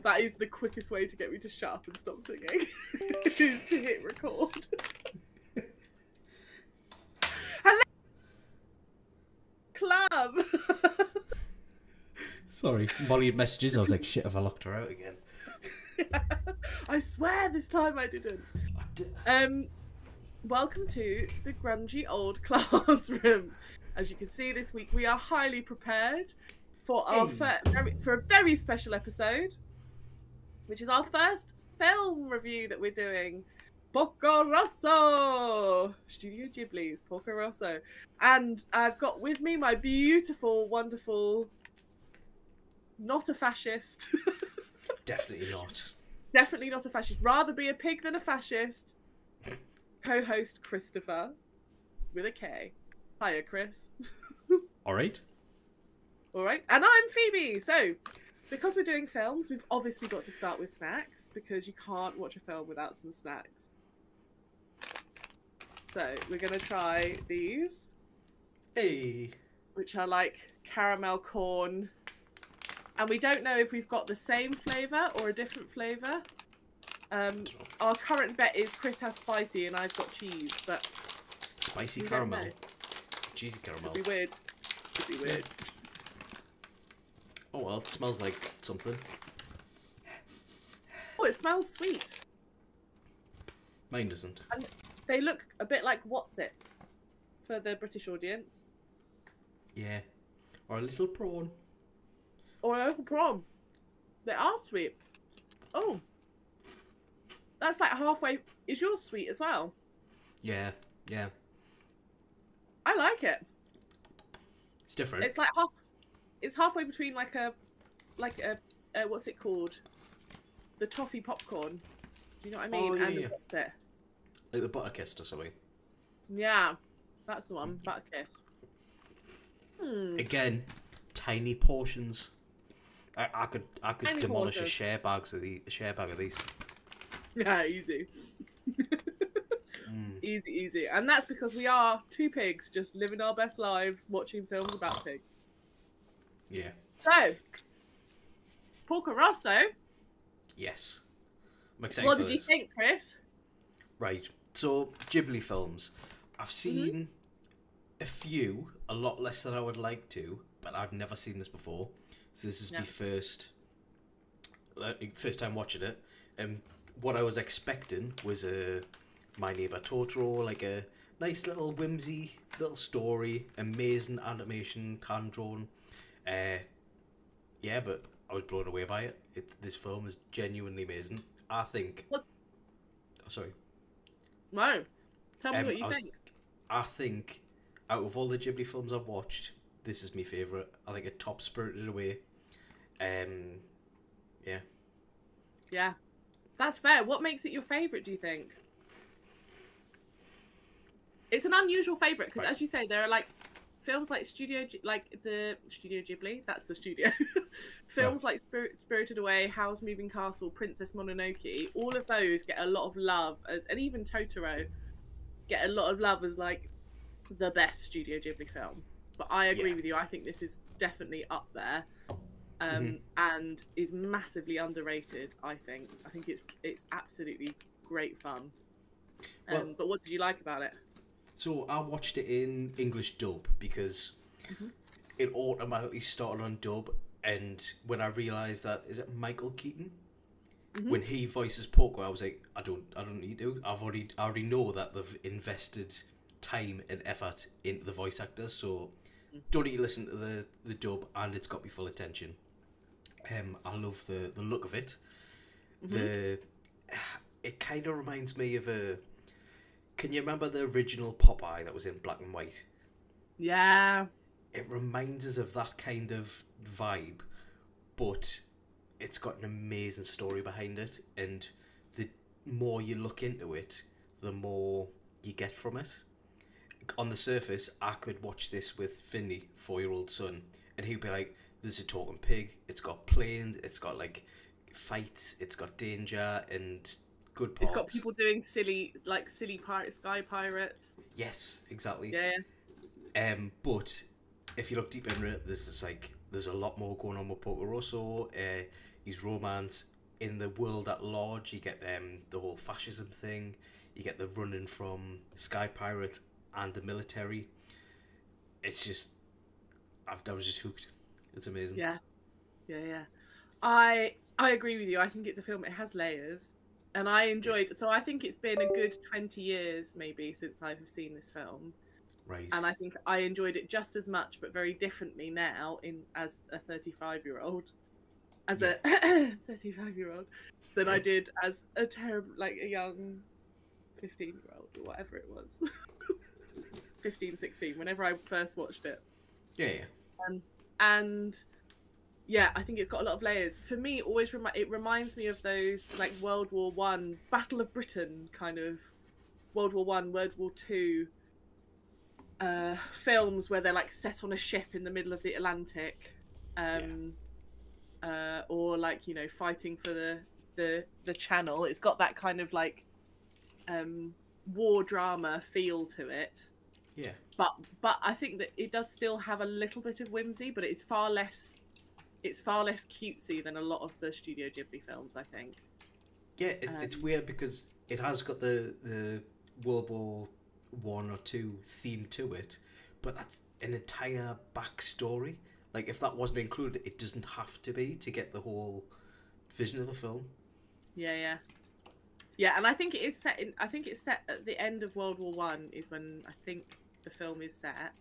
That is the quickest way to get me to shut up and stop singing. Is to hit record. Hello, club. Sorry, Molly had messages. I was like, shit, have I locked her out again? Yeah. I swear this time I didn't. Welcome to the grungy old classroom. As you can see, this week we are highly prepared for our for a very special episode, which is our first film review that we're doing. Porco Rosso! Studio Ghibli's Porco Rosso. And I've got with me my beautiful, wonderful, not a fascist. Definitely not. Definitely not a fascist. Rather be a pig than a fascist. Co-host Christopher with a K. Hiya, Chris. All right. All right. And I'm Phoebe. So, because we're doing films, we've obviously got to start with snacks because you can't watch a film without some snacks. So, we're going to try these. Hey. Which are like caramel corn. And we don't know if we've got the same flavour or a different flavour. Our current bet is Chris has spicy and I've got cheese, but spicy caramel, cheesy caramel. Could be weird. Could be weird. Oh well, it smells like something. Oh, it smells sweet. Mine doesn't. And they look a bit like What's-Its for the British audience. Yeah, or a little prawn. Or a little prawn. They are sweet. Oh. That's like halfway. Is yours sweet as well? Yeah, yeah. I like it. It's different. It's like it's halfway between like a what's it called? The toffee popcorn. Do you know what I mean? Oh, yeah, and yeah. What's it? Like the Butterkist or something. Yeah, that's the one. Butterkist. Again, tiny portions. I could Tiny demolish portions. a share bag of these. Yeah, easy. Easy. And that's because we are two pigs just living our best lives watching films about pigs. Yeah. So, Porco Rosso. Yes. I'm excited. What did you think, Chris? Right. So, Ghibli films. I've seen a few, a lot less than I would like to, but I've never seen this before. So this is my first time watching it. And what I was expecting was My Neighbor Totoro, like a nice little whimsy little story, amazing animation, hand drawn. Yeah, but I was blown away by it. This film is genuinely amazing. I think. What? Oh, sorry. No. Tell me what you think. I think out of all the Ghibli films I've watched, this is my favourite. I think it tops Spirited Away. Yeah. Yeah. That's fair. What makes it your favourite, do you think? It's an unusual favourite because, as you say, there are like films like the Studio Ghibli. That's the studio. Films like Spirited Away, Howl's Moving Castle, Princess Mononoke. All of those get a lot of love and even Totoro get a lot of love as like the best Studio Ghibli film. But I agree with you. I think this is definitely up there. And is massively underrated. I think it's absolutely great fun. But what did you like about it? So I watched it in English dub because it automatically started on dub, and when I realised that is it Michael Keaton when he voices Porco, I was like, I don't need to. I already know that they've invested time and effort into the voice actors, so don't need to listen to the dub, and it's got me full attention. I love the look of it. It kind of reminds me of a. Can you remember the original Popeye that was in black and white? Yeah. It reminds us of that kind of vibe, but it's got an amazing story behind it, and the more you look into it, the more you get from it. On the surface, I could watch this with Finley, 4-year-old son, and he'd be like, there's a talking pig, it's got planes, it's got like fights, it's got danger and good parts. It's got people doing silly sky pirates. Yes, exactly. Yeah. But if you look deep into it, there's a lot more going on with Porco Rosso. His romance, in the world at large, you get the whole fascism thing. You get the running from sky pirates and the military. It's just, I was just hooked. It's amazing. Yeah, yeah. I agree with you. I think it's a film. It has layers, and I Yeah. enjoyed. So I think it's been a good 20 years maybe since I've seen this film, Right. and I think I enjoyed it just as much, but very differently now in as a 35-year-old, as Yeah. a 35-year-old, than I did as a terrible, like a young 15-year-old or whatever it was. 15, 16, whenever I first watched it. Yeah, yeah. And yeah, I think it's got a lot of layers. For me, it always it reminds me of those like World War One, Battle of Britain kind of World War One, World War Two films where they're like set on a ship in the middle of the Atlantic, or like, you know, fighting for the Channel. It's got that kind of like war drama feel to it. Yeah. But I think that it does still have a little bit of whimsy, but it's far less cutesy than a lot of the Studio Ghibli films, I think. Yeah, it's weird because it has got the World War One or Two theme to it, but that's an entire backstory. Like, if that wasn't included, it doesn't have to be to get the whole vision of the film. Yeah. And I think it is set in. I think it's set at the end of World War One is when I think the film is set.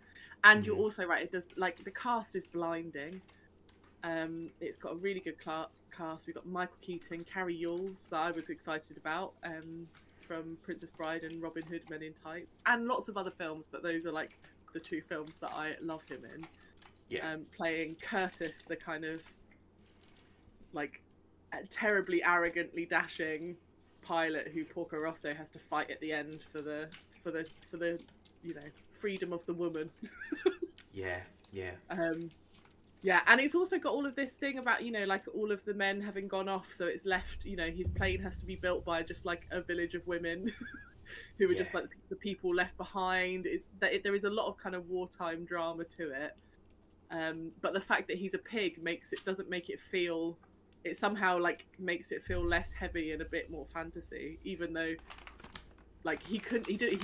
And you're also right. It does, like, the cast is blinding. It's got a really good cast. We've got Michael Keaton, Carrie Yules, that I was excited about, from Princess Bride and Robin Hood Men in Tights, and lots of other films, but those are like the two films that I love him in. Yeah. Playing Curtis, the kind of like terribly arrogantly dashing pilot who Porco Rosso has to fight at the end for the you know, freedom of the woman. Yeah. Yeah, and it's also got all of this thing about, you know, like all of the men having gone off, so it's left, you know, his plane has to be built by just like a village of women who are just like the people left behind. It's that there is a lot of kind of wartime drama to it, but the fact that he's a pig doesn't make it feel. It somehow like makes it feel less heavy and a bit more fantasy, even though like he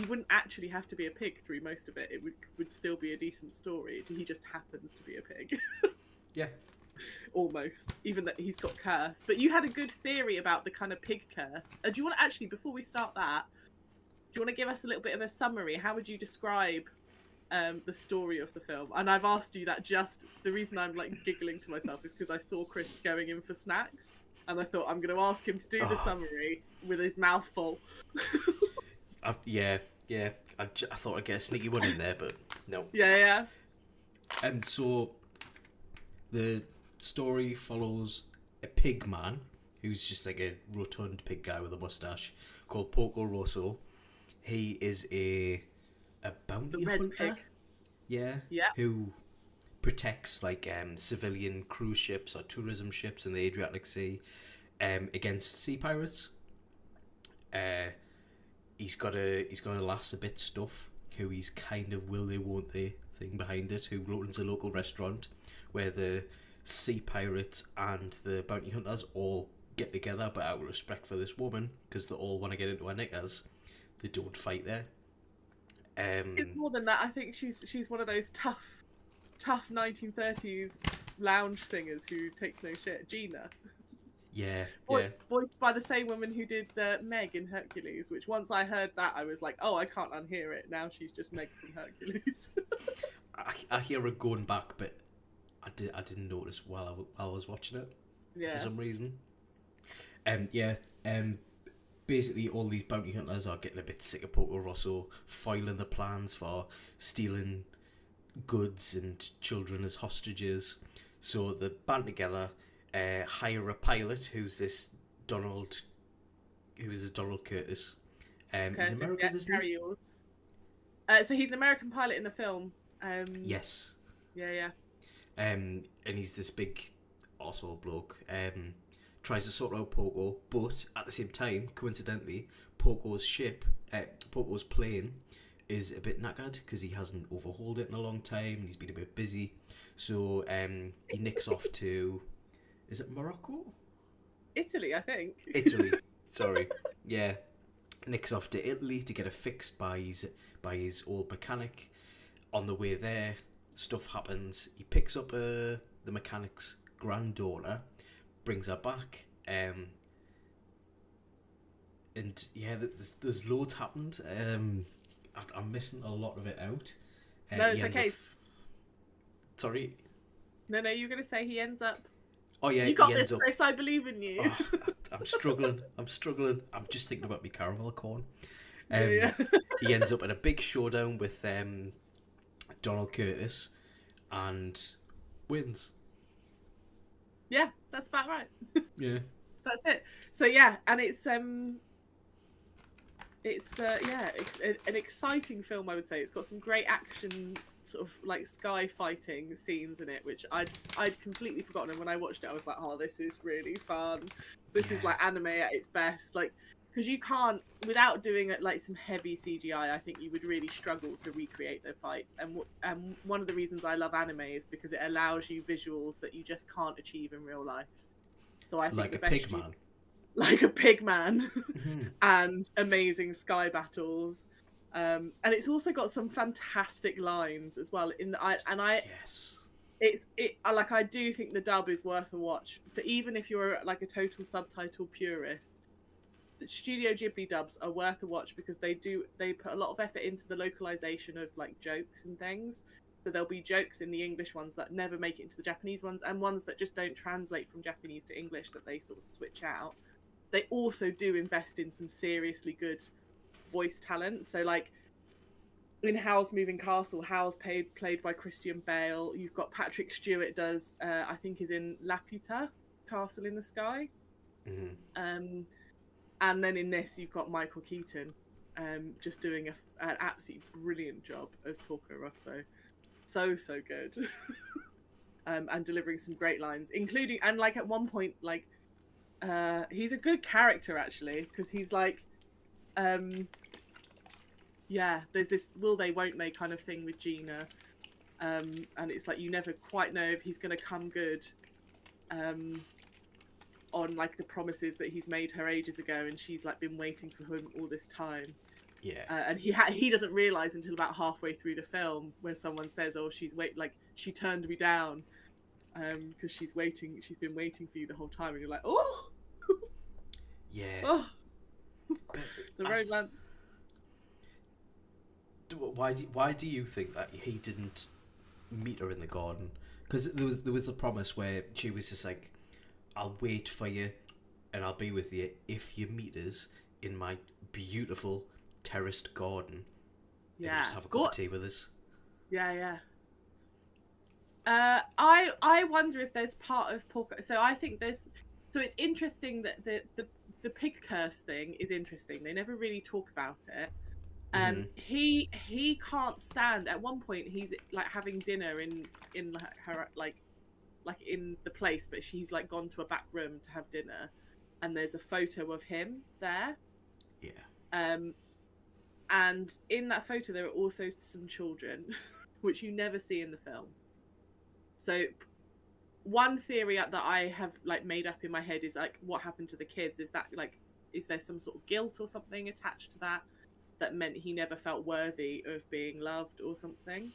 wouldn't actually have to be a pig through most of it. It would still be a decent story. He just happens to be a pig. Yeah. Almost, even that he's got curse. But you had a good theory about the kind of pig curse. Do you want to actually, before we start that, do you want to give us a little bit of a summary? How would you describe the story of the film? And I've asked you that just, the reason I'm like giggling to myself is because I saw Chris going in for snacks, and I thought I'm going to ask him to do the summary with his mouth full. Yeah. I thought I'd get a sneaky one in there, but no. Yeah. And so the story follows a pig man who's just like a rotund pig guy with a mustache called Porco Rosso. He is a bounty hunter. Pig. Yeah. Who protects like civilian cruise ships or tourism ships in the Adriatic Sea against sea pirates. He's got a lass a bit stuff who he's kind of will they won't they thing behind it, who runs a local restaurant where the sea pirates and the bounty hunters all get together, but out of respect for this woman, because they all want to get into her knickers, they don't fight there. It's more than that. I think she's one of those tough 1930s lounge singers who takes no shit. Gina. Yeah. Voiced by the same woman who did Meg in Hercules, which once I heard that, I was like, oh, I can't unhear it. Now she's just Meg from Hercules. I hear her going back, but I didn't notice while I was watching it for some reason. Basically all these bounty hunters are getting a bit sick of Porco Rosso foiling the plans for stealing goods and children as hostages. So they band together, hire a pilot who's Donald Curtis. He's American, isn't he? So he's an American pilot in the film. Yes. Yeah. And he's this big arsehole bloke. Tries to sort out Porco, but at the same time, coincidentally, Porco's plane is a bit knackered because he hasn't overhauled it in a long time and he's been a bit busy. So he nicks off to, is it Morocco? Italy, I think. Italy. Sorry. Yeah. Nick's off to Italy to get it fixed by his old mechanic. On the way there, stuff happens. He picks up the mechanic's granddaughter, brings her back, and yeah, there's loads happened. I'm missing a lot of it out. No, it's okay. Sorry. No, you're gonna say he ends up. Oh yeah, you got this, Chris. I believe in you. Oh, I'm struggling. I'm just thinking about my caramel corn. Yeah. He ends up in a big showdown with Donald Curtis and wins. Yeah, that's about right. Yeah. That's it. So yeah, and it's an exciting film, I would say. It's got some great action, sort of like sky fighting scenes in it, which I'd completely forgotten. And when I watched it, I was like, oh, this is really fun. This is like anime at its best. Like, because you can't, without doing like some heavy CGI, I think you would really struggle to recreate their fights. And one of the reasons I love anime is because it allows you visuals that you just can't achieve in real life. So I think like a pig man. Like a pig man, and amazing sky battles, and it's also got some fantastic lines as well. Yes, I do think the dub is worth a watch. For even if you're like a total subtitle purist, the Studio Ghibli dubs are worth a watch because they put a lot of effort into the localization of like jokes and things. So there'll be jokes in the English ones that never make it into the Japanese ones, and ones that just don't translate from Japanese to English that they sort of switch out. They also do invest in some seriously good voice talent. So like in Howl's Moving Castle, Howl's played by Christian Bale. You've got Patrick Stewart does, I think is in Laputa, Castle in the Sky. And then in this, you've got Michael Keaton just doing an absolutely brilliant job as Porco Rosso. So good. And delivering some great lines, including, and like at one point, like he's a good character actually, because he's like there's this will they won't they kind of thing with Gina, and it's like you never quite know if he's going to come good on like the promises that he's made her ages ago, and she's like been waiting for him all this time. And he doesn't realize until about halfway through the film where someone says, oh, she turned me down because she's been waiting for you the whole time, and you're like, oh yeah. The romance. Why do you think that he didn't meet her in the garden? Because there was a promise where she was just like, I'll wait for you and I'll be with you if you meet us in my beautiful terraced garden. And you just have a cup of tea with us. I wonder if there's part of Porco. So I think there's. So it's interesting that the pig curse thing is interesting. They never really talk about it. He can't stand. At one point, he's like having dinner in her like in the place, but she's like gone to a back room to have dinner, and there's a photo of him there. And in that photo, there are also some children, which you never see in the film. So one theory that I have like made up in my head is like, what happened to the kids? Is that like, is there some sort of guilt or something attached to that meant he never felt worthy of being loved or something?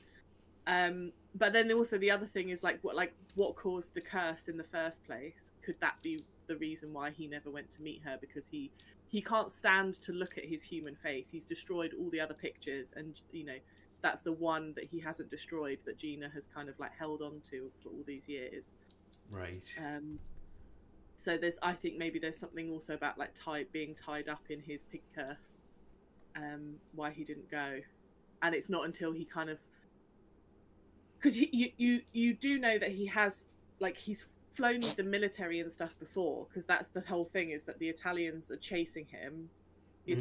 But then also the other thing is like what caused the curse in the first place? Could that be the reason why he never went to meet her? Because he can't stand to look at his human face. He's destroyed all the other pictures, and that's the one that he hasn't destroyed that Gina has kind of like held on to for all these years. Right. So I think maybe there's something also about like being tied up in his pig curse, why he didn't go. And it's not until he kind of, because you do know that he has like he's flown with the military and stuff before, because that's the whole thing, is that the Italians are chasing him. The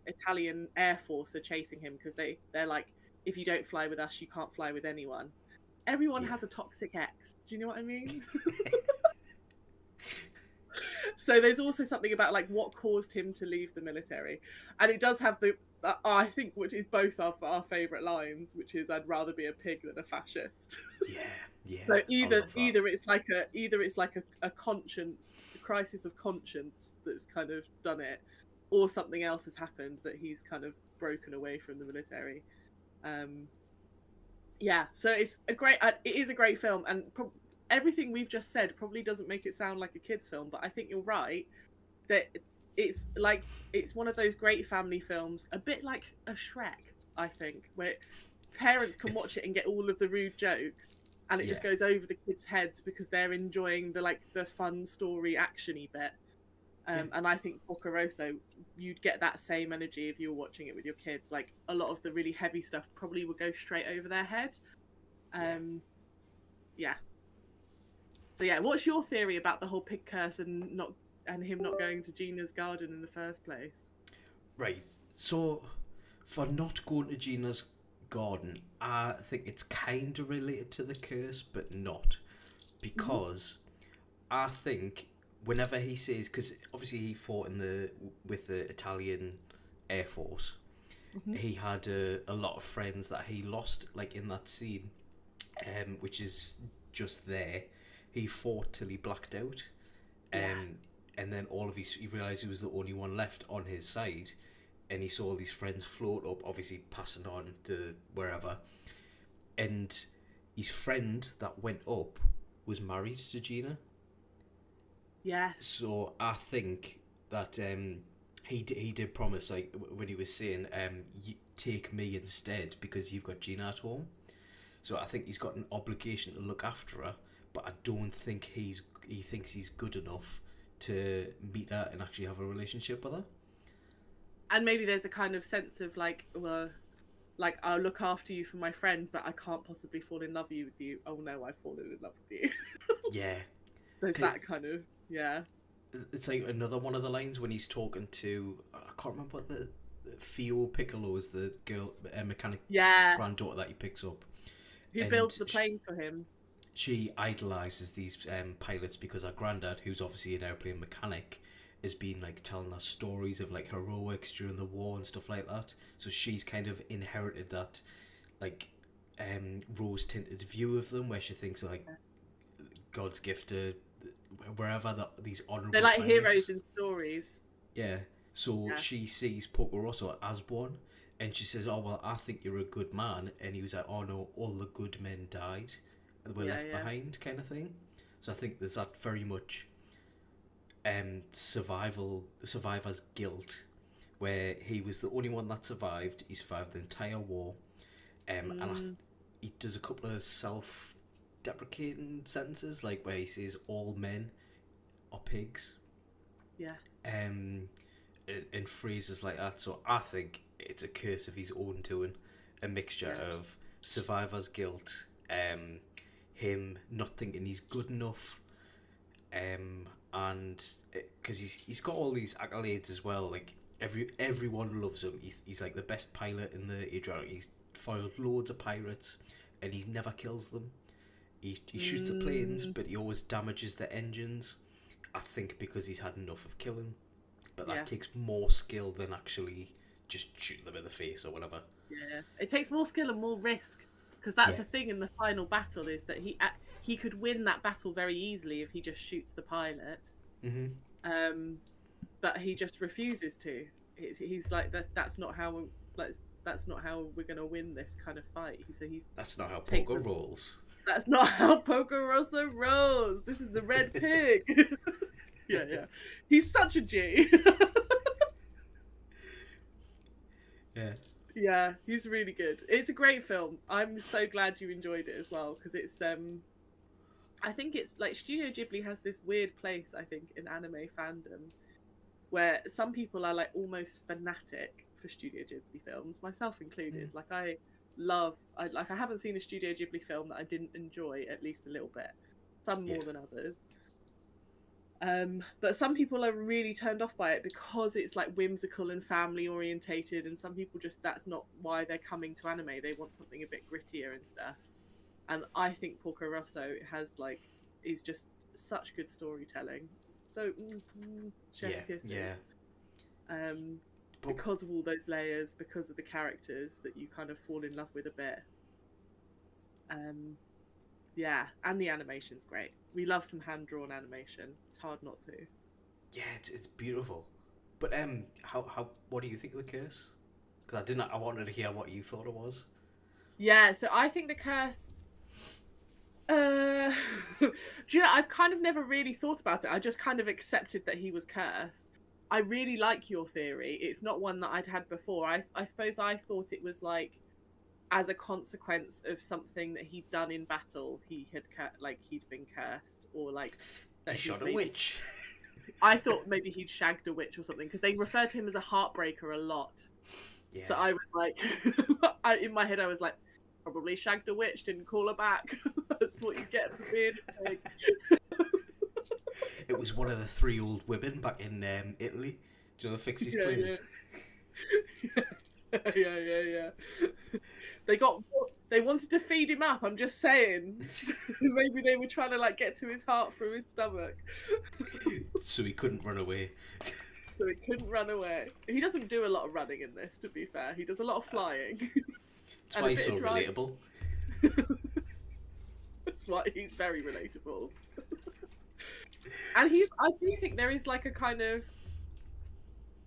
Italian Air Force are chasing him because they're like, if you don't fly with us, you can't fly with anyone. Everyone has a toxic ex. Do you know what I mean? So there's also something about like what caused him to leave the military, and it does have the I think, which is both our favourite lines, which is, I'd rather be a pig than a fascist. Yeah, So I love that. either it's like a conscience, a crisis of conscience that's kind of done it, or something else has happened that he's kind of broken away from the military. Um, yeah, so it is a great film, and everything we've just said probably doesn't make it sound like a kids' film, but I think you're right that it's like it's one of those great family films, a bit like a Shrek, I think, where parents can watch It's it and get all of the rude jokes, and it just yeah, goes over the kids' heads because they're enjoying the fun story actiony bit. yeah, And I think Porco Rosso, you'd get that same energy if you were watching it with your kids. Like a lot of the really heavy stuff probably would go straight over their head. yeah. Yeah. So yeah, what's your theory about the whole pig curse and him not going to Gina's garden in the first place? Right. So, for not going to Gina's garden, I think it's kind of related to the curse, but not. Mm-hmm. Because I think whenever he says, because obviously he fought with the Italian Air Force, Mm-hmm. he had a lot of friends that he lost, like in that scene, which is just there. He fought till he blacked out, Yeah. and then he realised he was the only one left on his side, and he saw all these friends float up, obviously passing on to wherever, and his friend that went up was married to Gina. Yes. So I think that he did promise, like when he was saying, you take me instead because you've got Gina at home. So I think he's got an obligation to look after her, but I don't think he thinks he's good enough to meet her and actually have a relationship with her. And maybe there's a kind of sense of like, well, like I'll look after you for my friend, but I can't possibly fall in love with you. Oh no, I've fallen in love with you. Yeah, There's that kind of, yeah. it's like another one of the lines when he's talking to, I can't remember what the Theo Piccolo is, the girl mechanic's Yeah. granddaughter that he picks up, Who and builds the plane for him? she idolizes these pilots because her granddad, who's obviously an airplane mechanic, has been like telling us stories of like heroics during the war and stuff like that. So she's kind of inherited that like rose tinted view of them, where she thinks like God's gift to wherever these honourable They're like heroes pilots. in stories. Yeah. So Yeah. she sees Porco Rosso as one, and she says, "Oh well, I think you're a good man." And he was like, "Oh no, all the good men died, and were Yeah, left yeah. behind," kind of thing. So I think there's that very much survivor's guilt, where he was the only one that survived. He survived the entire war, he does a couple of self-deprecating sentences, like where he says all men are pigs, Yeah. and phrases like that. So I think it's a curse of his own doing, a mixture Yeah. of survivor's guilt, him not thinking he's good enough, and because he's got all these accolades as well, like everyone loves him. He's like the best pilot in the Adriatic. He's foiled loads of pirates, and he never kills them. He shoots the planes, but he always damages the engines. I think because he's had enough of killing, but that Yeah. takes more skill than actually just shooting them in the face or whatever. Yeah. It takes more skill and more risk, because that's Yeah. the thing in the final battle is that he could win that battle very easily if he just shoots the pilot. Mm-hmm. But he just refuses to. He's like that's not how that's not how we're gonna win this kind of fight. So he's That's not how taken. poker rolls. That's not how Porco Rosso rolls. This is the red pig. Yeah, yeah. He's such a G. Yeah. Yeah, he's really good. It's a great film. I'm so glad you enjoyed it as well because it's I think it's like Studio Ghibli has this weird place I think in anime fandom where some people are like almost fanatic for Studio Ghibli films, myself included. Mm. Like I haven't seen a Studio Ghibli film that I didn't enjoy at least a little bit. Some Yeah. more than others. But some people are really turned off by it because it's like whimsical and family orientated, and some people just that's not why they're coming to anime. They want something a bit grittier and stuff. And I think Porco Rosso is just such good storytelling. So chef's Yeah. kisses. Yeah. But Because of all those layers, because of the characters that you kind of fall in love with a bit. Yeah, and the animation's great. We love some hand drawn animation. It's hard not to. Yeah, it's beautiful. But how what do you think of the curse? Because I wanted to hear what you thought it was. Yeah, so I think the curse. Do you know? I've kind of never really thought about it. I just kind of accepted that he was cursed. I really like your theory. It's not one that I'd had before. I suppose I thought it was like as a consequence of something that he'd done in battle. He'd been cursed, or like He that he'd shot a maybe. witch. I thought maybe he'd shagged a witch or something, because they refer to him as a heartbreaker a lot. Yeah. So I was like, in my head, I was like, probably shagged a witch, didn't call her back. That's what you get for being a pig. It was one of the three old women back in Italy. Do you know the fix he's playing? Yeah. They wanted to feed him up. I'm just saying. Maybe they were trying to like get to his heart through his stomach. So he couldn't run away. So he couldn't run away. He doesn't do a lot of running in this, to be fair. He does a lot of flying. That's why he's so relatable. That's why he's very relatable. And I do think there is like a kind of,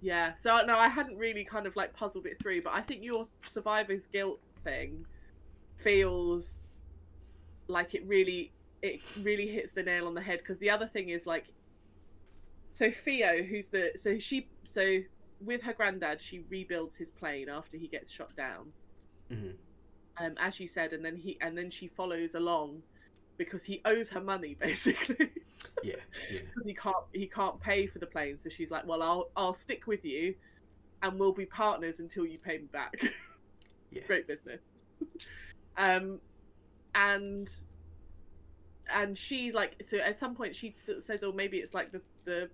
yeah. So no, I hadn't really kind of like puzzled it through, but I think your survivor's guilt thing feels like it really hits the nail on the head, because the other thing is like, so Theo, so with her granddad, she rebuilds his plane after he gets shot down. Mm-hmm. As you said, and then she follows along because he owes her money, basically. Yeah. He can't pay for the plane, so she's like, well, I'll stick with you and we'll be partners until you pay me back. Yeah. Great business. And she like, so at some point she sort of says, oh, maybe it's like the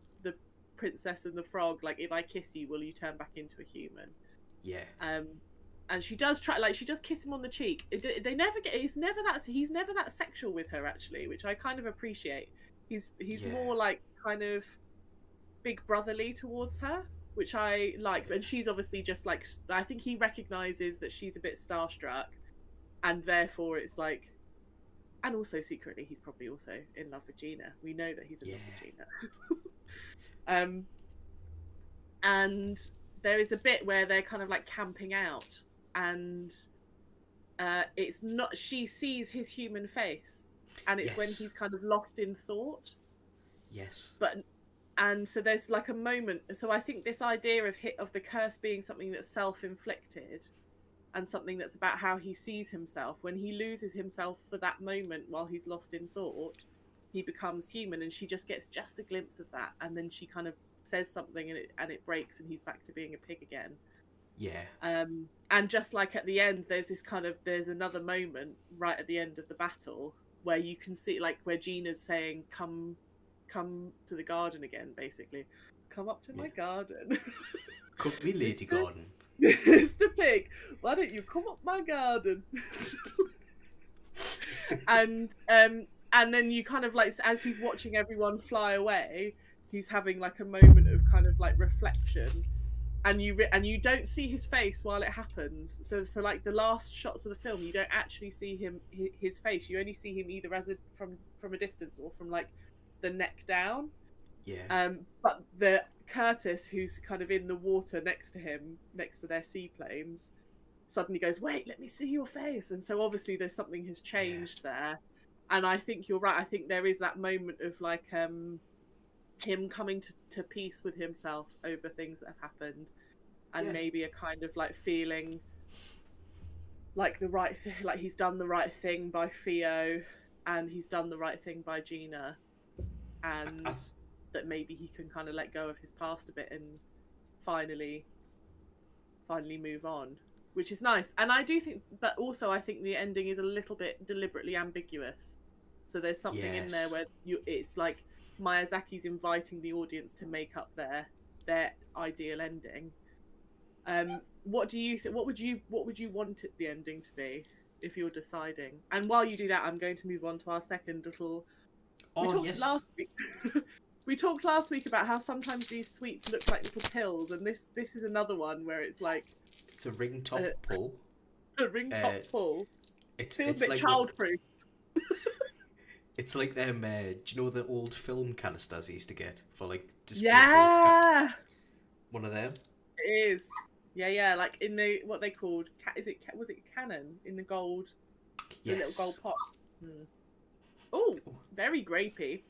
princess and the frog, like, if I kiss you, will you turn back into a human? Yeah. And she does try, like, she does kiss him on the cheek. They never get, he's never that sexual with her, actually, which I kind of appreciate. He's more like kind of big brotherly towards her, which I like. And she's obviously just like, I think he recognizes that she's a bit starstruck, and therefore it's like, and also secretly he's probably also in love with Gina. We know that he's in love with Gina. And there is a bit where they're kind of like camping out, and it's not, she sees his human face, and it's when he's kind of lost in thought. Yes. And so there's like a moment. So I think this idea of the curse being something that's self-inflicted, and something that's about how he sees himself. When he loses himself for that moment while he's lost in thought, he becomes human, and she just gets just a glimpse of that, and then she kind of says something, and it breaks, and he's back to being a pig again. Yeah. And just like at the end, there's another moment right at the end of the battle where you can see, like, where Gina's saying, come to the garden again, basically. Come up to my garden. Could be Lady Garden. Mr. Pig, why don't you come up my garden? And then you kind of like, as he's watching everyone fly away, he's having like a moment of kind of like reflection, and you don't see his face while it happens. So for like the last shots of the film, you don't actually see his face. You only see him either from a distance, or from like the neck down. Yeah. But the Curtis, who's kind of in the water next to him, next to their seaplanes, suddenly goes, "Wait, let me see your face." And so obviously there's something has changed there. And I think you're right. I think there is that moment of like him coming to peace with himself over things that have happened, and maybe a kind of like feeling like the right thing, like he's done the right thing by Theo, and he's done the right thing by Gina, and that maybe he can kind of let go of his past a bit and finally move on, which is nice. And I do think, but also I think the ending is a little bit deliberately ambiguous. So there's something in there where it's like Miyazaki's inviting the audience to make up their ideal ending. What do you think? What would you want the ending to be if you're deciding? And while you do that, I'm going to move on to our second little. We talked last week about how sometimes these sweets look like little pills, and this is another one where it's like it's a ring top pull. A ring top pull. It feels a bit like childproof. It's like them. Do you know the old film canisters you used to get for like display? Yeah, One of them. it is. Yeah. Like in the what they called, was it Canon in the gold, the little gold Yes. pot. Hmm. Oh, very grapey.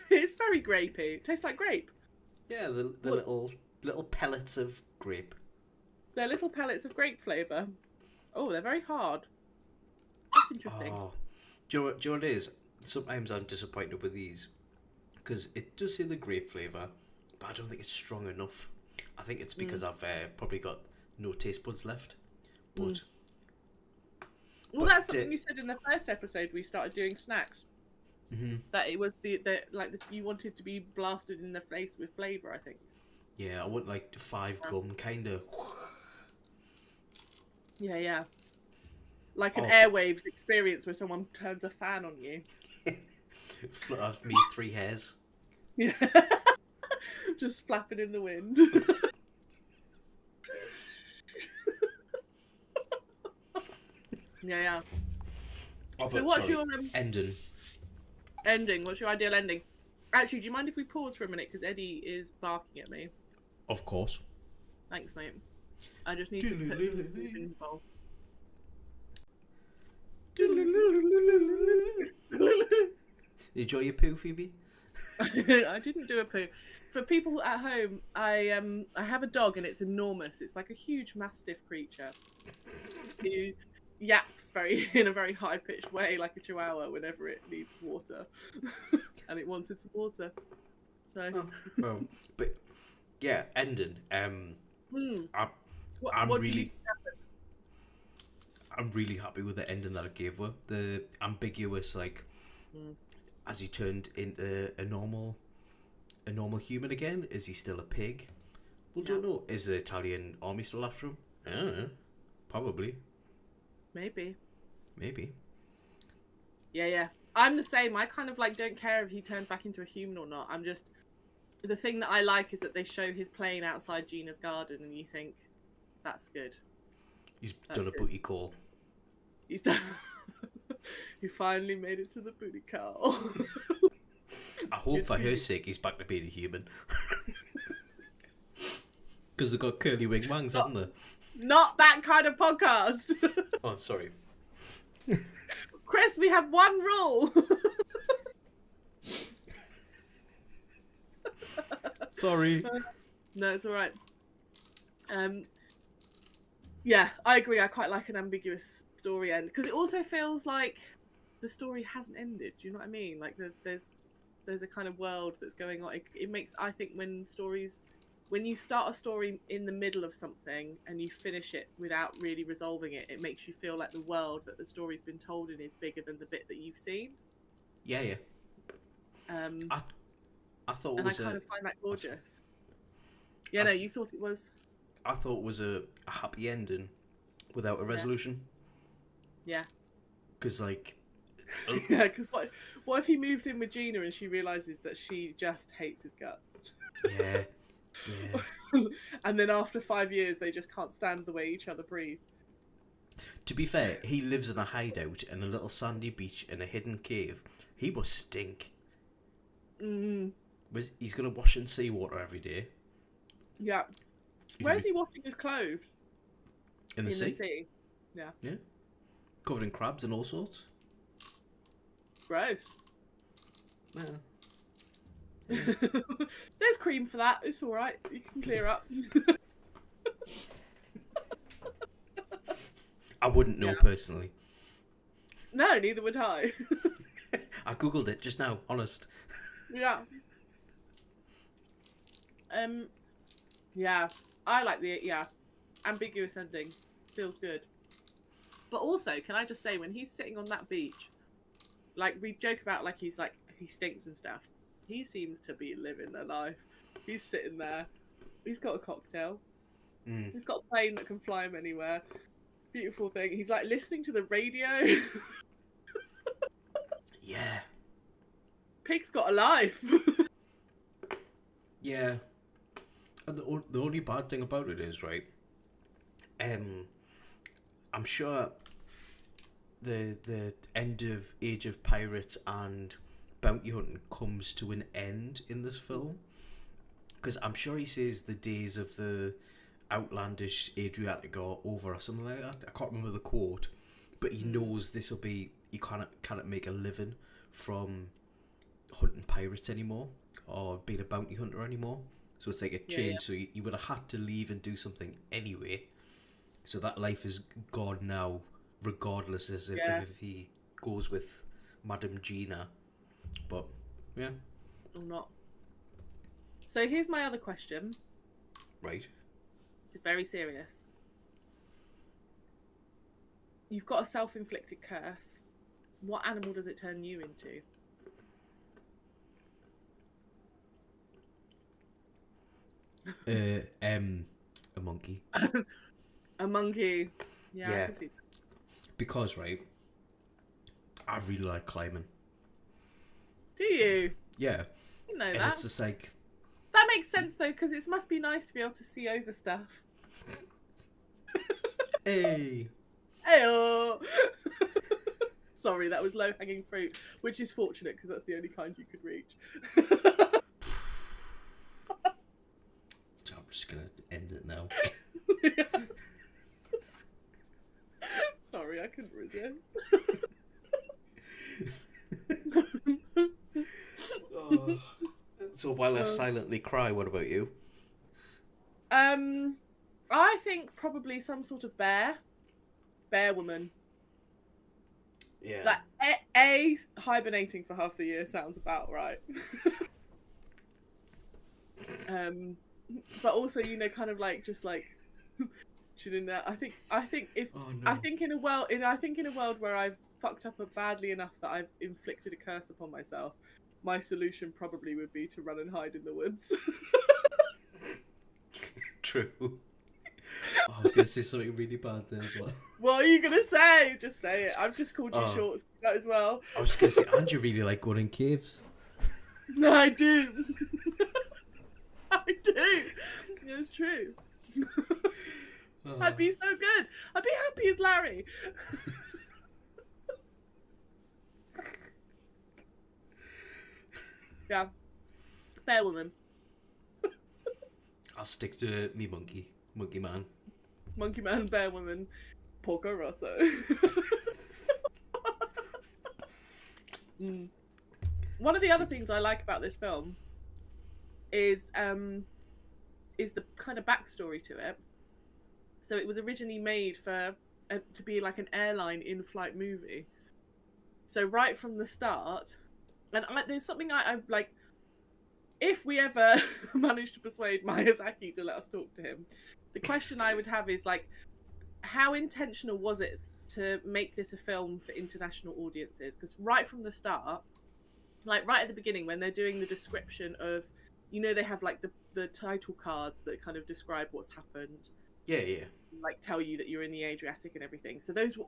It's very grapey. It tastes like grape. Yeah, the little pellets of grape. They're little pellets of grape flavour. Oh, they're very hard. That's interesting. Oh, do you know what it is? Sometimes I'm disappointed with these because it does say the grape flavour, but I don't think it's strong enough. I think it's because I've probably got no taste buds left. But well, that's something you said in the first episode. We started doing snacks. Mm-hmm. That it was you wanted to be blasted in the face with flavour. I think. Yeah, I want like 5 gum kind of. Yeah. Like an airwaves experience where someone turns a fan on you. Flutter off me 3 hairs. Yeah. Just flapping in the wind. Yeah. So what's your ending? What's your ideal ending? Actually, do you mind if we pause for a minute? Because Eddie is barking at me. Of course. Thanks, mate. I just need to put some food in the bowl. Enjoy your poo, Phoebe? I didn't do a poo. For people at home, I have a dog and it's enormous. It's like a huge mastiff creature who yaps in a very high pitched way, like a chihuahua, whenever it needs water, and it wanted some water. So, but yeah, ending. I'm really happy with the ending that I gave her. The ambiguous, as he turned into a normal human again. Is he still a pig? Well, don't know. Is the Italian army still after him? I don't know. Probably. Maybe. Yeah. I'm the same. I kind of don't care if he turns back into a human or not. I'm just, the thing that I like is that they show his plane outside Gina's garden, and you think, that's good. He's done a booty call. He's done. He finally made it to the booty call. I hope for her sake he's back to being a human. Because they've got curly wing wangs, haven't they? Not that kind of podcast. Oh, sorry. Chris, we have one rule. Sorry. No, it's all right. Yeah, I agree. I quite like an ambiguous story end because it also feels like the story hasn't ended. Do you know what I mean? Like there's a kind of world that's going on. It makes, I think, when you start a story in the middle of something and you finish it without really resolving it, it makes you feel like the world that the story's been told in is bigger than the bit that you've seen. Yeah. I thought it was I kind of find that gorgeous. Yeah, no, you thought it was. I thought it was a happy ending without a resolution. Yeah. Because yeah, because what if he moves in with Gina and she realizes that she just hates his guts? Yeah. And then after 5 years, they just can't stand the way each other breathe. To be fair, he lives in a hideout in a little sandy beach in a hidden cave. He must stink. Mm. He's going to wash in seawater every day. Yeah. Where's he washing his clothes? In the sea. Yeah. Covered in crabs and all sorts. Gross. Yeah. There's cream for that. It's all right. You can clear up. I wouldn't know personally. No, neither would I. I googled it just now. Honest. Yeah. Yeah. I like the ambiguous ending. Feels good. But also, can I just say, when he's sitting on that beach, we joke about he stinks and stuff. He seems to be living the life. He's sitting there. He's got a cocktail. He's got a plane that can fly him anywhere. Beautiful thing. He's listening to the radio. Yeah. Pig's got a life. Yeah. And the only bad thing about it is, right, I'm sure the end of Age of Pirates and bounty hunting comes to an end in this film, because I'm sure he says the days of the outlandish Adriatic are over or something like that. I can't remember the quote, but he knows this will be, you cannot make a living from hunting pirates anymore or being a bounty hunter anymore. So it's like a change. Yeah. So he would have had to leave and do something anyway. So that life is gone now, regardless as if he goes with Madame Gina. But yeah, or not. So here's my other question. Right. It's very serious. You've got a self-inflicted curse. What animal does it turn you into? A monkey. A monkey. Yeah. I can see that. Because, right, I really like climbing. Do you? Yeah. You know and that. It's just like... That makes sense, though, because it must be nice to be able to see over stuff. Hey. Hey-oh. Sorry, that was low-hanging fruit, which is fortunate, because that's the only kind you could reach. I'm just going to end it now. Sorry, I couldn't resist. Oh. So while I silently cry, what about you? I think probably some sort of bear woman. Yeah. Like hibernating for half the year sounds about right. But also, you know, kind of like just like chilling there. I think if I think in a world where I've fucked up badly enough that I've inflicted a curse upon myself, my solution probably would be to run and hide in the woods. True. I was going to say something really bad there as well. What are you going to say? Just say it. I've just called you short as well. I was going to say, and you really like going in caves. No, I do. I do. It's true. I'd be so good. I'd be happy as Larry. Yeah. Bear woman. I'll stick to me monkey man. Monkey man, bear woman, Porco Rosso. One of the other things I like about this film is the kind of backstory to it. So it was originally made to be like an airline in-flight movie. So right from the start, and there's something I like. If we ever manage to persuade Miyazaki to let us talk to him, the question I would have is like, how intentional was it to make this a film for international audiences? Because right from the start, like right at the beginning when they're doing the description of, you know, they have like the title cards that kind of describe what's happened. Yeah. Like tell you that you're in the Adriatic and everything. So those were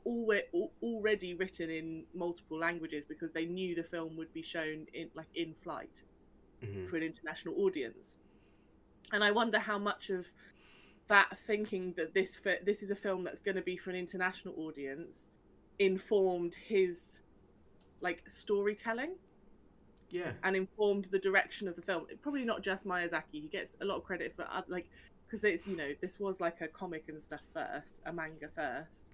already written in multiple languages because they knew the film would be shown in flight for an international audience. And I wonder how much of that thinking that this is a film that's going to be for an international audience informed his like storytelling. Yeah. And informed the direction of the film. Probably not just Miyazaki. He gets a lot of credit for like, because it's, you know, this was like a comic and stuff first, a manga first.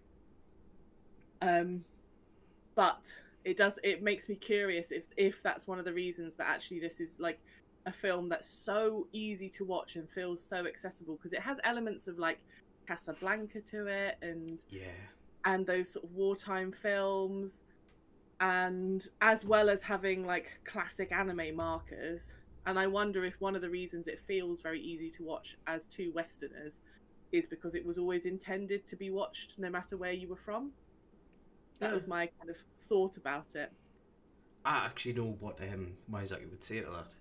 But it makes me curious if that's one of the reasons that actually this is like a film that's so easy to watch and feels so accessible, because it has elements of like Casablanca to it and those sort of wartime films, and as well as having like classic anime markers. And I wonder if one of the reasons it feels very easy to watch as two Westerners is because it was always intended to be watched no matter where you were from. That was my kind of thought about it. I actually know what Miyazaki would say to that.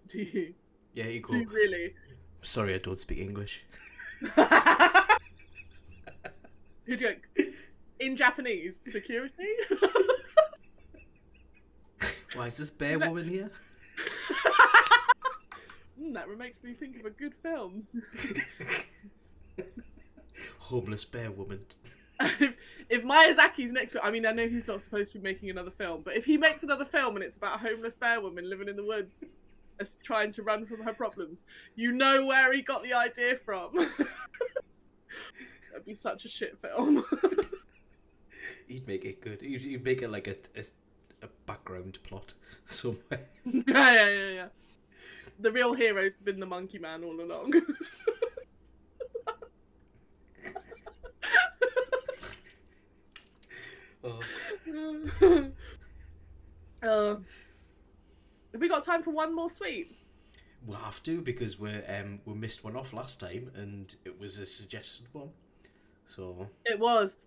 Do you? Yeah, you go. Do you really? Sorry, I don't speak English. You'd go, in Japanese, security? Why is this bear woman here? That makes me think of a good film. Homeless bear woman. If Miyazaki's next film, I mean, I know he's not supposed to be making another film, but if he makes another film and it's about a homeless bear woman living in the woods, trying to run from her problems, you know where he got the idea from. That'd be such a shit film. He'd make it good. He'd make it like a background plot somewhere. Yeah. The real hero's been the monkey man all along. Have we got time for one more sweet? We'll have to, because we missed one off last time, and it was a suggested one. So it was,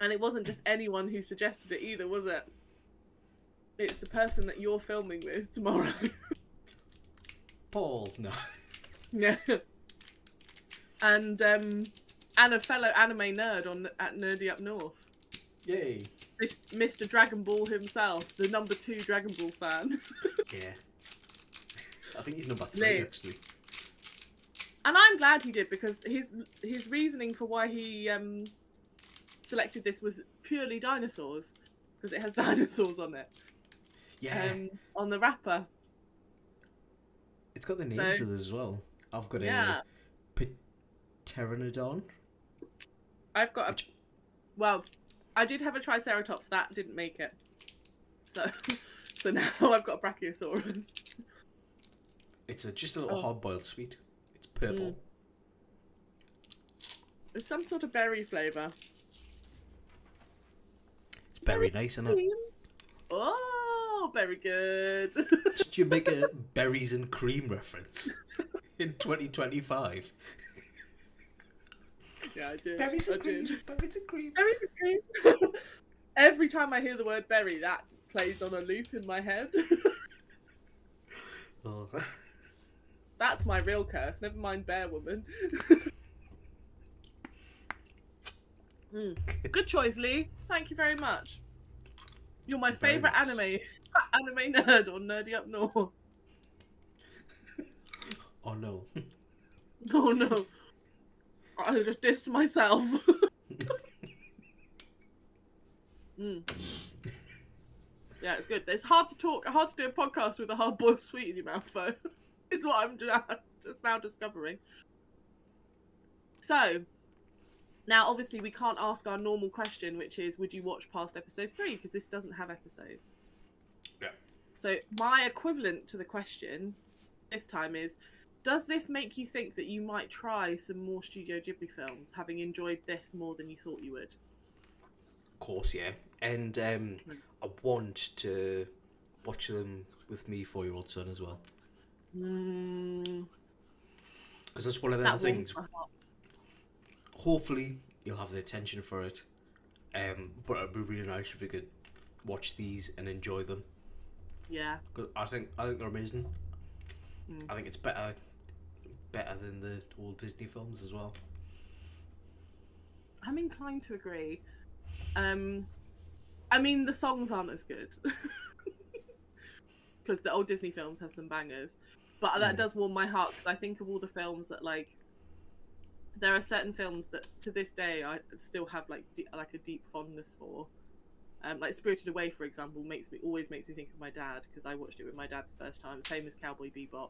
and it wasn't just anyone who suggested it either, was it? It's the person that you're filming with tomorrow. Paul, no. Yeah. And a fellow anime nerd at Nerdy Up North. Yay. Mr. Dragon Ball himself, the number 2 Dragon Ball fan. Yeah. I think he's number 3, actually. And I'm glad he did, because his reasoning for why he selected this was purely dinosaurs, because it has dinosaurs on it. Yeah. On the wrapper. It's got the names of this as well. I've got a Pteranodon. I've got I did have a Triceratops, that didn't make it. So now I've got a Brachiosaurus. It's just a little hard-boiled sweet. It's purple. It's some sort of berry flavour. It's very nice, isn't it? Oh, very good. Did you make a berries and cream reference in 2025? Yeah, I did. Berries and cream. Berries and cream. Berries and cream. Every time I hear the word berry, that plays on a loop in my head. Oh. That's my real curse. Never mind bear woman. Good choice, Lee. Thank you very much. You're my favourite anime nerd on Nerdy Up North. Oh no. Oh no. I just dissed myself. Yeah, it's good. It's hard to do a podcast with a hard-boiled sweet in your mouth, though. It's what I'm just now discovering. So, now obviously we can't ask our normal question, which is, would you watch past episode 3? Because this doesn't have episodes. Yeah. So, my equivalent to the question this time is, does this make you think that you might try some more Studio Ghibli films, having enjoyed this more than you thought you would? Of course, yeah. And I want to watch them with me 4-year-old son as well. Because that's one of them things. Hopefully, you'll have the attention for it. But it'd be really nice if we could watch these and enjoy them. Yeah. Cause I think they're amazing. I think it's better than the old Disney films as well. I'm inclined to agree. I mean, the songs aren't as good. Because the old Disney films have some bangers. But that does warm my heart, because I think of all the films that, like... There are certain films that, to this day, I still have, like a deep fondness for. Like Spirited Away, for example, always makes me think of my dad, because I watched it with my dad the first time. Same as Cowboy Bebop.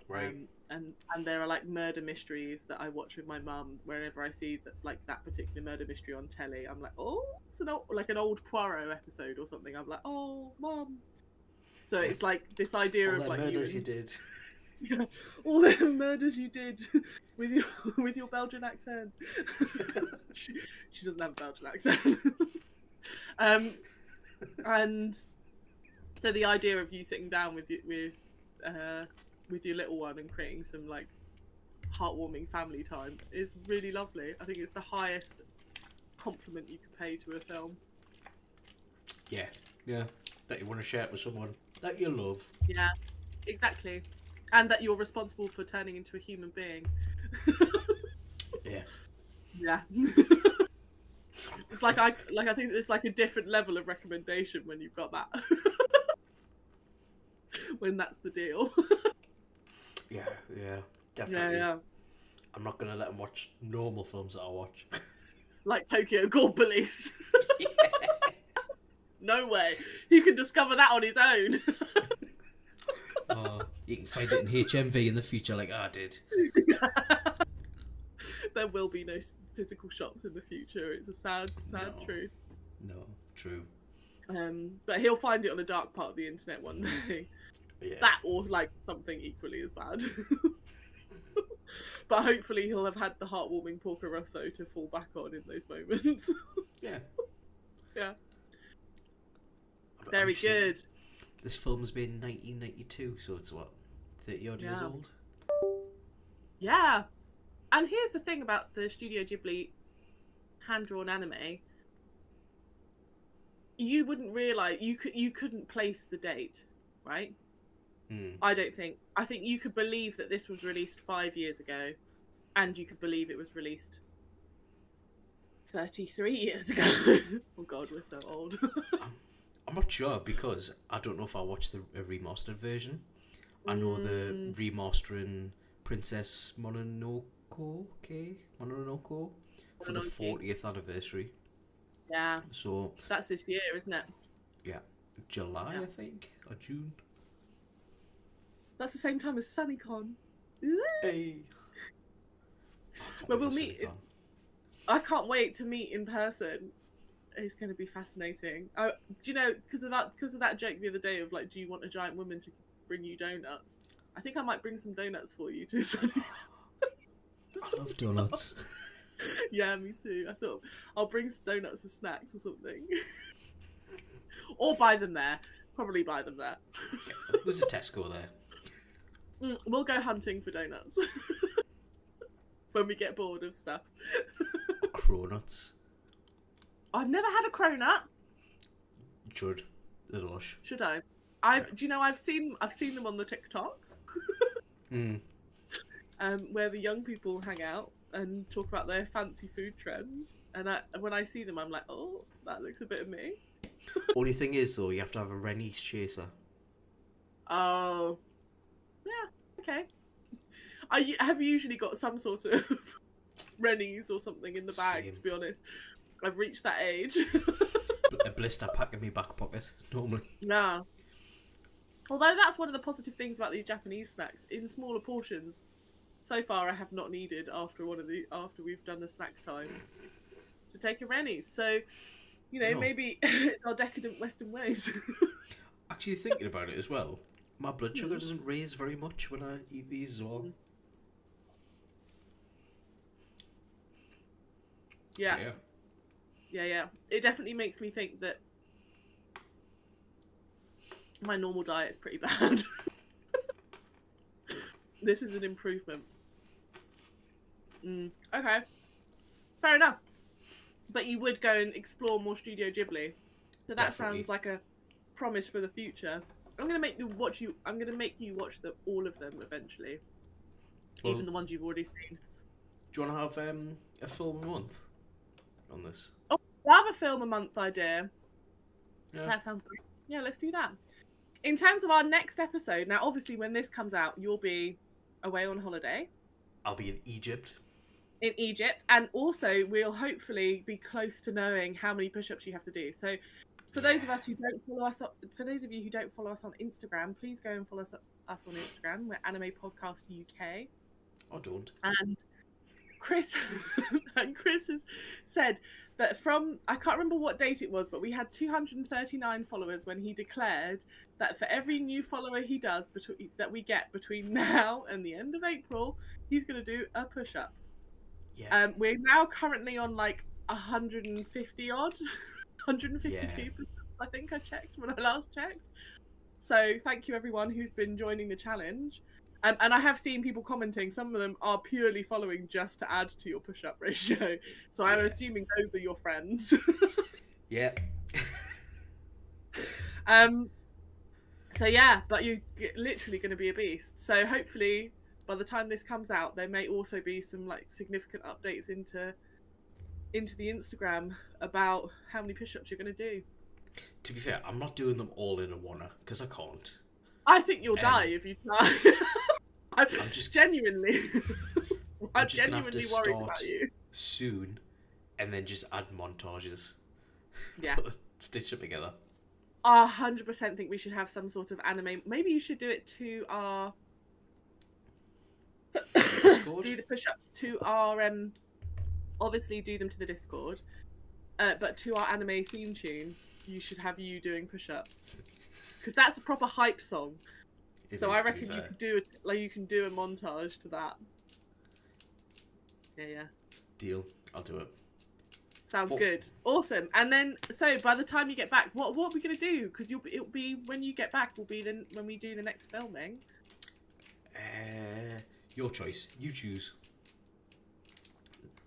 Right. And there are, like, murder mysteries that I watch with my mum. Whenever I see that particular murder mystery on telly, I'm like, oh, it's an old Poirot episode or something. I'm like, oh, Mum. So it's like this idea all of like murders you did. Yeah, all the murders you did with your Belgian accent. she doesn't have a Belgian accent. And so the idea of you sitting down with your little one and creating some like heartwarming family time is really lovely. I think it's the highest compliment you could pay to a film. Yeah, that you want to share it with someone that you love. Yeah, exactly. And that you're responsible for turning into a human being. Yeah. Yeah. It's like I think it's like a different level of recommendation when you've got that. When that's the deal. Yeah, definitely. Yeah. I'm not gonna let him watch normal films that I watch. like Tokyo Gore Police. No way. He can discover that on his own. Oh, you can find it in HMV in the future, like I did. There will be no physical shops in the future. It's a sad truth. No, true. But he'll find it on a dark part of the internet one day. Yeah. That or like something equally as bad. But hopefully he'll have had the heartwarming Porco Rosso to fall back on in those moments. Yeah. Yeah. Very good. This film was made in 1992, so it's what, 30 odd years old? Yeah. And here's the thing about the Studio Ghibli hand-drawn anime. You wouldn't realise, you couldn't place the date, right? I don't think. I think you could believe that this was released 5 years ago, and you could believe it was released 33 years ago. Oh god, we're so old. I'm not sure, because I don't know if I watched the remastered version. I know the remastering Princess Mononoke for the 40th anniversary. Yeah. So that's this year, isn't it? Yeah. July, I think, or June. That's the same time as SunnyCon. Hey. Where we'll meet. I can't wait to meet in person. It's going to be fascinating. Do you know, because of that joke the other day of like, do you want a giant woman to bring you donuts? I think I might bring some donuts for you too. I love donuts. Yeah, me too. I thought I'll bring some donuts as snacks or something. Or buy them there. Probably buy them there. Yeah, there's a Tesco there. We'll go hunting for donuts. When we get bored of stuff. Or cronuts. I've never had a cronut. Should. They're lush. Should I? Do you know I've seen them on the TikTok. Where the young people hang out and talk about their fancy food trends. And when I see them, I'm like, oh, that looks a bit of me. Only thing is, though, you have to have a Rennie's chaser. Oh. Yeah, okay. I have usually got some sort of Rennie's or something in the bag, Same. to be honest. I've reached that age. A blister pack in my back pocket, normally. Yeah. Although that's one of the positive things about these Japanese snacks. In smaller portions, so far I have not needed after we've done the snack time to take a Rennie's. So, you know, maybe it's our decadent Western ways. Actually, thinking about it as well, my blood sugar doesn't raise very much when I eat these as well. Yeah. Yeah. It definitely makes me think that my normal diet is pretty bad. This is an improvement. Okay. Fair enough. But you would go and explore more Studio Ghibli. So that sounds like a promise for the future. I'm gonna make you watch all of them eventually. Well, even the ones you've already seen. Do you want to have a film a month on this? Oh, I have a film a month idea. Yeah. That sounds great. Yeah, let's do that. In terms of our next episode, now obviously when this comes out, you'll be away on holiday. I'll be in Egypt. And also we'll hopefully be close to knowing how many push-ups you have to do. So for those of you who don't follow us on Instagram, please go and follow us on Instagram. We're Anime Podcast UK. Or don't. And Kris has said that I can't remember what date it was, but we had 239 followers when he declared that for every new follower he does that we get between now and the end of April, he's going to do a push-up. Yeah. We're now currently on like 150 odd, 152. I think I checked when I last checked. So thank you everyone who's been joining the challenge. And I have seen people commenting. Some of them are purely following just to add to your push-up ratio. So I'm assuming those are your friends. Yeah. So yeah, but you're literally going to be a beast. So hopefully by the time this comes out, there may also be some like significant updates into the Instagram about how many push-ups you're going to do. To be fair, I'm not doing them all in a one-er because I can't. I think you'll die if you try. I'm just genuinely. I'm just genuinely gonna have to worried start about you. soon and then just add montages. Yeah. Stitch them together. I 100% think we should have some sort of anime. Maybe you should do it to our Discord? do the push-ups to our obviously do them to the Discord, but to our anime theme tune, you should have you doing push-ups, because that's a proper hype song. So I reckon you could do it, like you can do a montage to that. Yeah. Deal. I'll do it. Sounds good. Awesome. And then, so by the time you get back, what are we gonna do? Because it'll be when you get back. Will be then when we do the next filming. Your choice. You choose.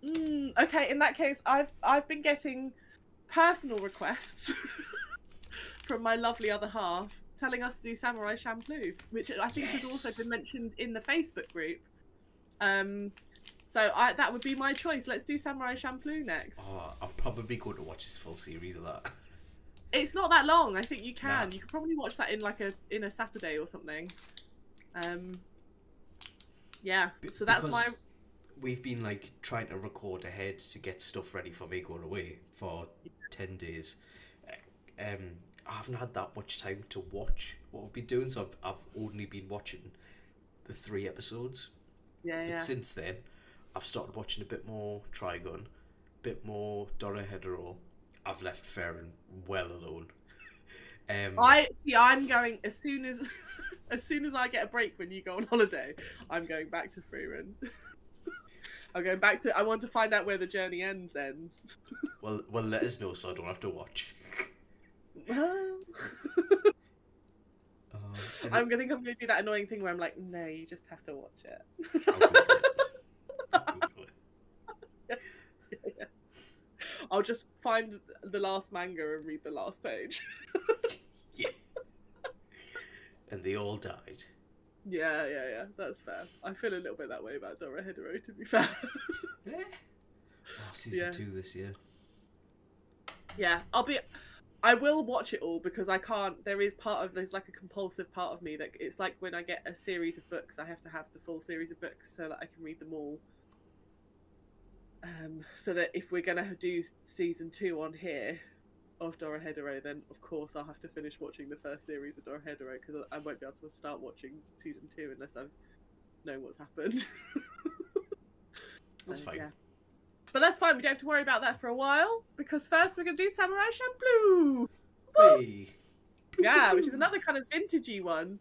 Okay. In that case, I've been getting personal requests from my lovely other half telling us to do Samurai Champloo, which I think has also been mentioned in the Facebook group. So that would be my choice. Let's do Samurai Champloo next. Oh, I'm probably going to watch this full series of that. It's not that long. I think you can. Nah. You could probably watch that in a Saturday or something. Yeah. So that's because we've been like trying to record ahead to get stuff ready for me going away for 10 days. I haven't had that much time to watch what we've been doing, so I've only been watching the 3 episodes. Yeah. But since then, I've started watching a bit more Trigun, a bit more Dorohedoro. I've left Farron well alone. I'm going as soon as I get a break when you go on holiday. I'm going back to Freeman. I'm going back to. I want to find out where the journey ends. Well, let us know so I don't have to watch. I'm gonna do that annoying thing where I'm like, no, you just have to watch it. I'll Google it. Yeah. I'll just find the last manga and read the last page. Yeah. And they all died. Yeah. That's fair. I feel a little bit that way about Dorohedoro, to be fair. Yeah. Season 2 this year. Yeah, I will watch it all because I can't. There's like a compulsive part of me that it's like when I get a series of books, I have to have the full series of books so that I can read them all. So that if we're gonna do season 2 on here of Dorohedoro, then of course I'll have to finish watching the first series of Dorohedoro because I won't be able to start watching season 2 unless I know what's happened. That's fine. Yeah. But that's fine, we don't have to worry about that for a while, because first we're going to do Samurai Champloo! Hey. Yeah, which is another kind of vintagey one.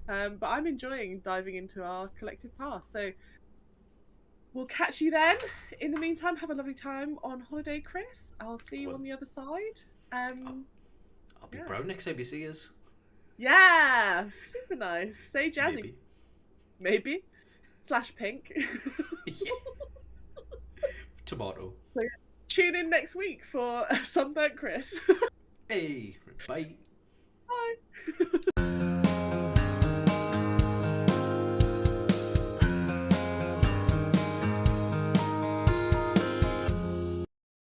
But I'm enjoying diving into our collective past. So we'll catch you then. In the meantime, have a lovely time on holiday, Chris. I'll see you on the other side. I'll be brown next time you see us. Yeah! Super nice. Say jazzy. Maybe. / pink. Yeah. Tomato. So, tune in next week for Sunburnt Chris. Hey, bye. Bye.